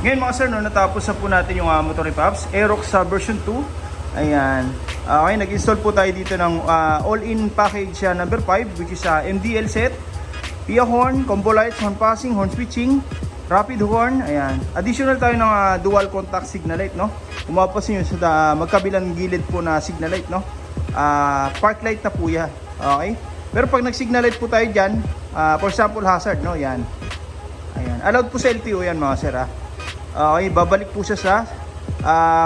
Ngayon mga sir, no, natapos na po natin yung motor repaps, Aerox sa version 2. Ayan. Okay, nag-install po tayo dito ng all-in package number 5, which is MDL set, PIA horn, combo lights, horn passing, horn switching, rapid horn. Ayan. Additional tayo ng dual contact signal light, no? Kung mapapansin nyo sa magkabilang gilid po na signal light, no? Park light na po yan. Okay? Pero pag nag-signal light po tayo dyan, for example hazard, no? Yan. Ayan. Allowed po sa LTO yan mga sir, okay, babalik po siya sa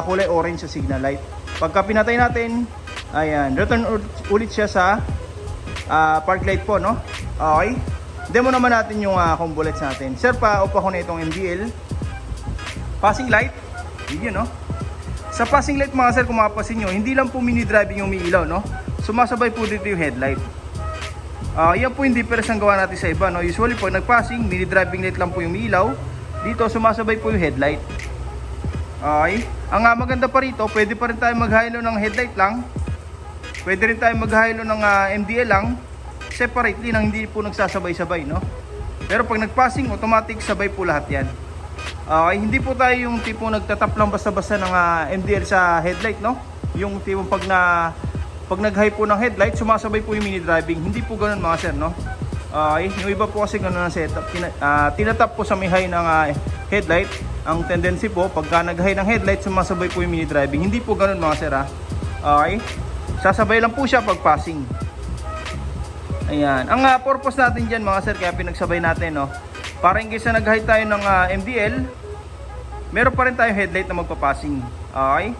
kulay orange sa signal light. Pagka pinatay natin, ayan, return ulit siya sa park light po, no? Okay. Demo naman natin yung combo lights natin. Sir, pa-off ako na itong MDL passing light. Yun, no? Sa passing light mga sir, kung mapapansin nyo, hindi lang po mini driving yung umiilaw, no? Sumasabay po dito yung headlight. Yan po yung difference ang gawa natin sa iba, no? Usually po nag-passing, mini driving light lang po yung umiilaw. Dito sumasabay po yung headlight. Okay. Ang maganda pa rito, pwede pa rin tayo mag-hilo ng headlight lang. Pwede rin tayo mag-hilo ng MDL lang. Separately nang hindi po nagsasabay-sabay, no? Pero pag nag-passing, automatic sabay po lahat yan. Okay. Hindi po tayo yung tipo nagtatap lang basta-basta ng MDL sa headlight, no? Yung tipo pag nag-high po ng headlight, sumasabay po yung mini driving. Hindi po ganoon mga sir, no? Okay, yung iba po kasi gano'n ang setup, tinatap po sa may high ng headlight. Ang tendency po, pagka nag-high ng headlight, sumasabay po yung mini driving. Hindi po gano'n mga sir, okay, sasabay lang po siya pag passing. Ayan, ang purpose natin dyan mga sir, kaya pinagsabay natin, no, para in case na nag-high tayo ng MDL, meron pa rin tayong headlight na magpapassing. Okay,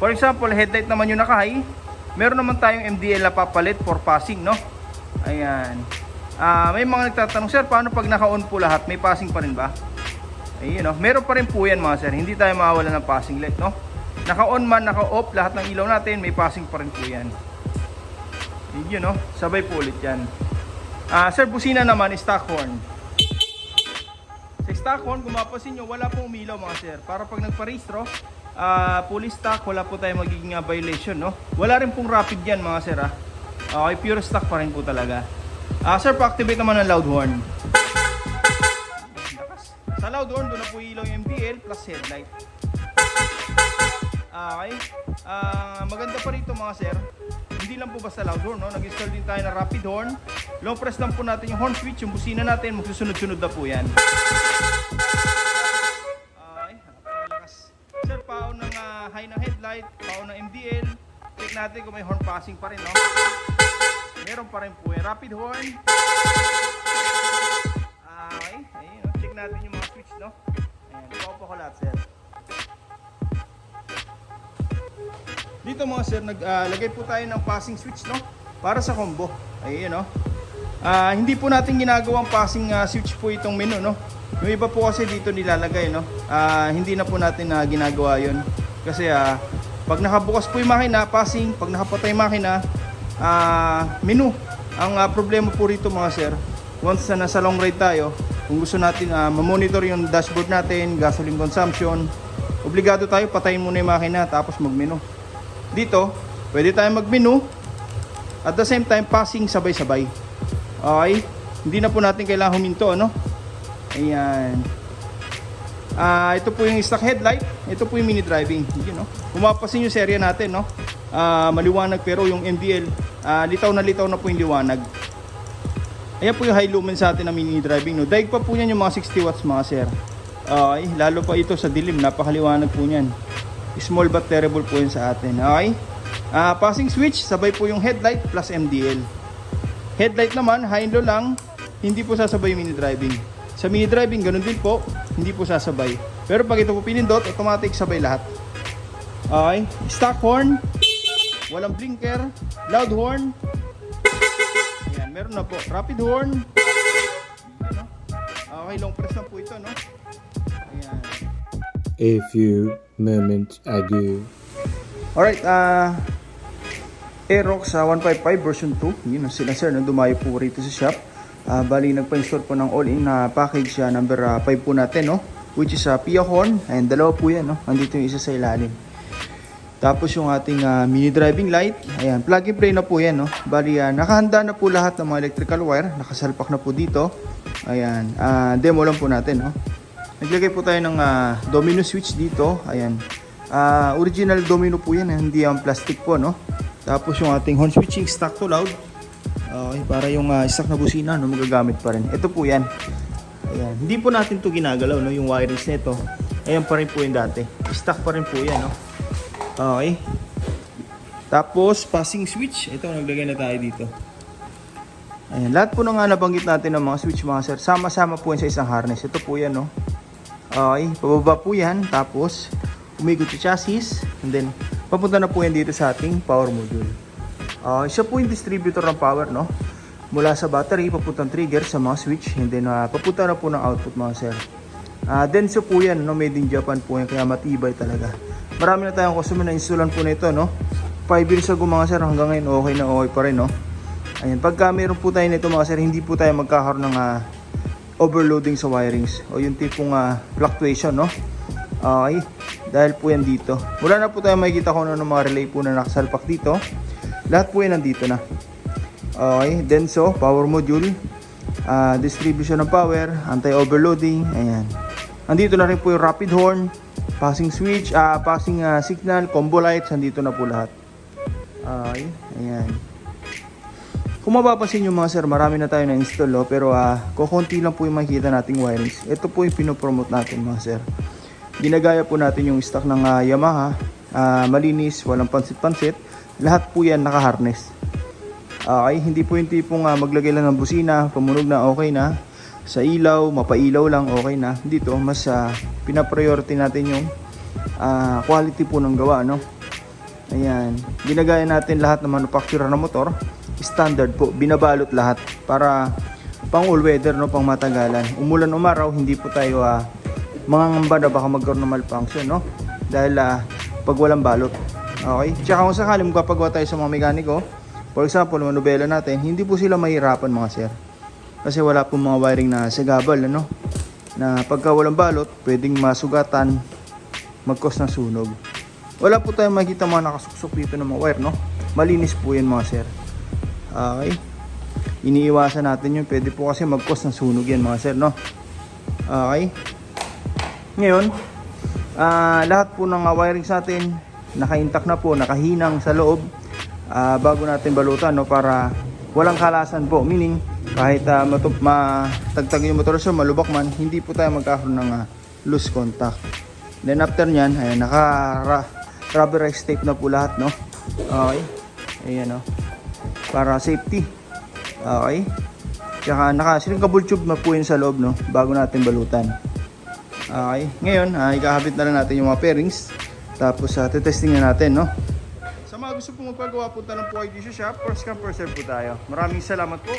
for example, headlight naman yung naka-high, meron naman tayong MDL na papalit for passing, no. Ayan. May mga nagtatanong, sir, paano pag naka-on po lahat? May passing pa rin ba? Ayun, no? Meron pa rin po yan mga sir. Hindi tayo mawawala ng passing light, no? Naka-on man, naka-off, lahat ng ilaw natin, may passing pa rin po yan. Ayun, no? Sabay po ulit yan. Sir, busina naman, stock horn. Sa stock horn, kung mapapansin nyo, wala pong umilaw mga sir. Para pag nagpa-restro, fully stock, wala po tayo magiging violation, no? Wala rin pong rapid yan mga sir, Okay, pure stock pa rin po talaga. Sir, pa-activate naman ng loud horn. Sa loud horn, doon na po ilaw yung MDL plus headlight. Okay. Maganda pa rito mga sir, hindi lang po basta loud horn, no? Nag-install din tayo ng rapid horn. Long press lang po natin yung horn switch, yung busina natin, magsusunod-sunod na po yan. Okay. Napakalakas. Sir, paon ng high ng headlight, paon ng MDL. Check natin kung may horn passing pa rin, no? Meron pa rin po yung rapid horn. Okay, ayun, no? Check natin yung mga switch, no? Ayan, ipaw ko lahat, sir. Dito mga sir, naglagay po tayo ng passing switch, no? Para sa combo. Ayun, no? Hindi po natin ginagawang passing switch po itong menu, no? Yung iba po kasi dito nilalagay, no? Hindi na po natin ginagawa yun. Kasi pag nakabukas po yung makina, passing. Pag nakapatay yung makina, menu. Ang problema po rito mga sir, once na nasa long ride tayo, kung gusto natin mamonitor yung dashboard natin, gasoline consumption, obligado tayo patayin muna yung makina tapos mag-menu. Dito, pwede tayo mag-menu at the same time passing sabay-sabay. Okay, hindi na po natin kailangan huminto, ano? Ayan. Ito po yung stock headlight, ito po yung mini driving. Yun, no? Kung mapapansin yung serya natin, no? Maliwanag, pero yung MDL litaw na po yung liwanag. Ayan po yung high lumen sa atin na mini driving, no? Daig pa po yan yung mga 60 watts mga sir. Okay, lalo pa ito sa dilim, napakaliwanag po niyan. Small but terrible po yun sa atin. Okay, passing switch, sabay po yung headlight plus MDL. Headlight naman, high and low lang, hindi po sasabay yung mini driving. Sa mini driving, ganun din po, hindi po sasabay. Pero pag ito po pinindot, automatic sabay lahat. Okay, stock horn, walang blinker, loud horn. Ayan, meron na po. Rapid horn. Ayan, no? Okay, long press lang po ito, no? Ayan. A few moments ago. Alright, Aerox 155 version 2. Yun sila sir, dumayo po rito sa shop. Bali, nagpa-install po ng all-in package number 5 po natin, no? Which is PIA horn. Ayan, dalawa po yan, no? Andito yung isa sa ilalim. Tapos yung ating mini driving light, ayan, plug and play na po yan, no? Bali, nakahanda na po lahat ng mga electrical wire, nakasalpak na po dito. Ayan, demo lang po natin, no? Naglagay po tayo ng domino switch dito. Ayan. Original domino po yan, hindi ang plastic po, no? Tapos yung ating horn switching stock to loud. Okay, para yung stock na busina, no, magagamit pa rin. Ito po yan. Ayan. Hindi po natin to ginagalaw, no, yung wirings nito. Ayan pa rin po yung dati. Stock pa rin po yan, no? Okay. Tapos, passing switch. Ito, naglagay na tayo dito. Ayan. Lahat po na nga nabanggit natin ng mga switch, mga sir. Sama-sama po yan sa isang harness. Ito po yan, no? Okay. Pababa po yan. Tapos, umigot yung chassis. And then, papunta na po yan dito sa ating power module. Siya po yung distributor ng power, no? Mula sa battery, papuntang trigger sa mga switch. And then, papunta na po ng output, mga sir. Denso po yan, no? Made in Japan po yan. Kaya matibay talaga. Marami na tayong customer na installan po na ito, no? 5 years ago, mga sir, hanggang ngayon okay na okay pa rin, no? Ayan, pagka meron po tayo nito, mga sir, hindi po tayo magkakaroon ng overloading sa wirings o yung tipong fluctuation, no? Okay, dahil po yan dito. Wala na po tayo makikita kung ano ng mga relay po na nakasalpak dito. Lahat po yan nandito na. Okay, Denso, power module, distribution ng power, anti-overloading, ayan. Andito na rin po yung rapid horn, passing switch, passing signal, combo lights, andito na po lahat. Okay, ayan. Kung mapapansin nyo, mga sir, marami na tayo na-install, oh, pero kukunti lang po yung makikita nating wirings. Ito po yung pinopromote natin, mga sir. Ginagaya po natin yung stock ng Yamaha, malinis, walang pansit-pansit. Lahat po yan naka-harness. Okay, hindi po yung tipong maglagay lang ng busina, pamunog na, okay na. Sa ilaw, mapailaw lang, okay na. Dito, mas pinapriority natin yung quality po ng gawa, no? Ayan, ginagaya natin lahat ng manufacturer ng motor. Standard po, binabalot lahat para pang all weather, no, pang matagalan. Umulan umaraw, hindi po tayo mangangamba na baka magkaroon ng malfunction, no? Dahil pag walang balot. Okay? Tsaka kung sakali magpapagawa tayo sa mga mekaniko, for example, mga nobela natin, hindi po sila mahirapan, mga sir. Kasi wala po mga wiring na sagabal, ano? Na pagka walang balot, pwedeng masugatan, mag-cause ng sunog. Wala po tayong makikita mga nakasuksok dito ng mga wire, no? Malinis po yan, mga sir. Okay. Iniiwasan natin yun. Pwede po kasi mag-cause ng sunog yan, mga sir, no? Okay. Ngayon, lahat po ng wirings natin naka-intact na po, nakahinang sa loob bago natin balutan, no? Para walang kalasan po. Meaning, kahit matagtag yung motor, so malubak man, hindi po tayo magkakaroon ng loose contact. Then after nyan, ayan, naka-rubberized tape na po lahat, no? Okay. Ayan, no? Para safety. Okay. Tsaka naka-shrinkable tube na po yun sa loob, no? Bago natin balutan. Okay. Ngayon, ikakabit na lang natin yung mga pairings. Tapos tetesting na natin, no? Sa mga gusto pong magpagawa, punta lang po kayo dito sa shop. First come, first serve po tayo. Maraming salamat po.